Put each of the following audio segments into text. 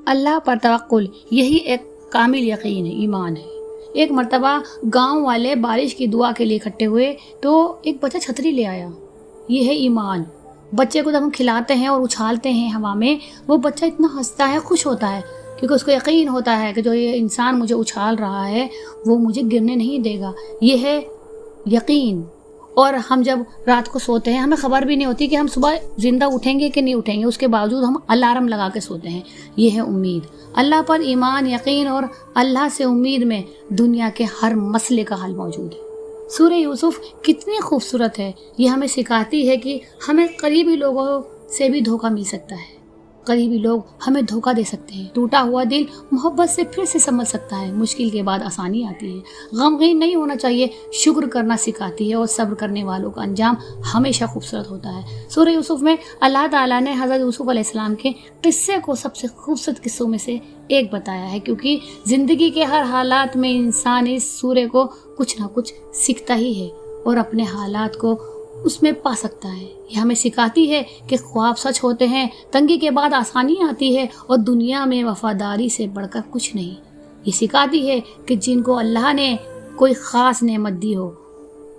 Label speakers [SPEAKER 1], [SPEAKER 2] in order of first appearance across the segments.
[SPEAKER 1] اللہ پر توکل یہی ایک کامل یقین ہے، ایمان ہے۔ ایک مرتبہ گاؤں والے بارش کی دعا کے لیے اکٹھے ہوئے تو ایک بچہ چھتری لے آیا۔ یہ ہے ایمان۔ بچے کو جب ہم کھلاتے ہیں اور اچھالتے ہیں ہوا میں، وہ بچہ اتنا ہنستا ہے، خوش ہوتا ہے، کیونکہ اس کو یقین ہوتا ہے کہ جو یہ انسان مجھے اچھال رہا ہے وہ مجھے گرنے نہیں دے گا۔ یہ ہے یقین۔ اور ہم جب رات کو سوتے ہیں ہمیں خبر بھی نہیں ہوتی کہ ہم صبح زندہ اٹھیں گے کہ نہیں اٹھیں گے، اس کے باوجود ہم الارم لگا کے سوتے ہیں۔ یہ ہے امید۔ اللہ پر ایمان، یقین اور اللہ سے امید میں دنیا کے ہر مسئلے کا حل موجود ہے۔ سورہ یوسف کتنی خوبصورت ہے۔ یہ ہمیں سکھاتی ہے کہ ہمیں قریبی لوگوں سے بھی دھوکہ مل سکتا ہے۔ قریبی لوگ ہمیں دھوکہ دے سکتے ہیں۔ ٹوٹا ہوا دل محبت سے پھر سے سنبھل سکتا ہے۔ مشکل کے بعد آسانی آتی ہے۔ غمگین نہیں ہونا چاہیے، شکر کرنا سکھاتی ہے، اور صبر کرنے والوں کا انجام ہمیشہ خوبصورت ہوتا ہے۔ سورہ یوسف میں اللہ تعالیٰ نے حضرت یوسف علیہ السلام کے قصے کو سب سے خوبصورت قصوں میں سے ایک بتایا ہے، کیونکہ زندگی کے ہر حالات میں انسان اس سورے کو کچھ نہ کچھ سیکھتا ہی ہے اور اپنے حالات کو اس میں پا سکتا ہے۔ یہ ہمیں سکھاتی ہے کہ خواب سچ ہوتے ہیں، تنگی کے بعد آسانی آتی ہے، اور دنیا میں وفاداری سے بڑھ کر کچھ نہیں۔ یہ سکھاتی ہے کہ جن کو اللہ نے کوئی خاص نعمت دی ہو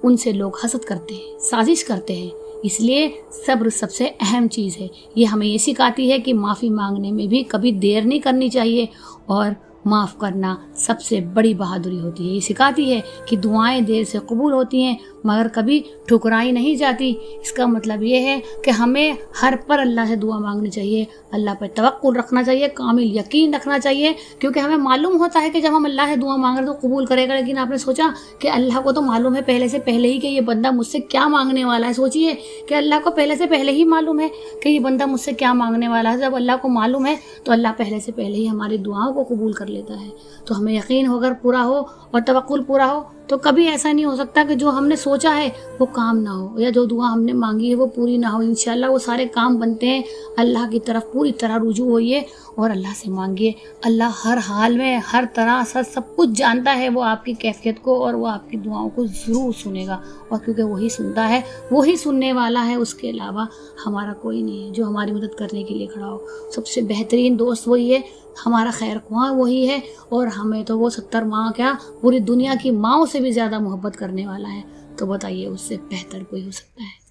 [SPEAKER 1] ان سے لوگ حسد کرتے ہیں، سازش کرتے ہیں۔ اس لیے صبر سب سے اہم چیز ہے۔ یہ ہمیں یہ سکھاتی ہے کہ معافی مانگنے میں بھی کبھی دیر نہیں کرنی چاہیے، اور معاف کرنا سب سے بڑی بہادری ہوتی ہے۔ یہ سکھاتی ہے کہ دعائیں دیر سے قبول ہوتی ہیں مگر کبھی ٹھکرائی نہیں جاتی۔ اس کا مطلب یہ ہے کہ ہمیں ہر پر اللہ سے دعا مانگنی چاہیے، اللہ پر توکل رکھنا چاہیے، کامل یقین رکھنا چاہیے، کیونکہ ہمیں معلوم ہوتا ہے کہ جب ہم اللہ سے دعا مانگ رہے تو قبول کرے گا۔ لیکن آپ نے سوچا کہ اللہ کو تو معلوم ہے پہلے ہی کہ یہ بندہ مجھ سے کیا مانگنے والا ہے۔ سوچیے کہ اللہ کو پہلے ہی معلوم ہے کہ یہ بندہ مجھ سے کیا مانگنے والا ہے۔ جب اللہ کو معلوم ہے تو اللہ پہلے ہی ہماری دعاؤں کو قبول کر لیتا ہے۔ تو ہمیں یقین اگر پورا ہو اور توکل پورا ہو تو کبھی ایسا نہیں ہو سکتا کہ جو ہم نے سوچا ہے وہ کام نہ ہو، یا جو دعا ہم نے مانگی ہے وہ پوری نہ ہو۔ انشاءاللہ وہ سارے کام بنتے ہیں۔ اللہ کی طرف پوری طرح رجوع ہوئیے اور اللہ سے مانگیے۔ اللہ ہر حال میں، ہر طرح سب کچھ جانتا ہے۔ وہ آپ کی کیفیت کو اور وہ آپ کی دعاؤں کو ضرور سنے گا، اور کیونکہ وہی سنتا ہے، وہی سننے والا ہے، اس کے علاوہ ہمارا کوئی نہیں ہے جو ہماری مدد کرنے کے لیے کھڑا ہو۔ سب سے بہترین دوست وہی ہے، ہمارا خیر خواہ وہی ہے، اور ہمیں تو وہ 70 ماں کیا پوری دنیا کی ماؤں سے بھی زیادہ محبت کرنے والا ہے۔ تو بتائیے اس سے بہتر کوئی ہو سکتا ہے؟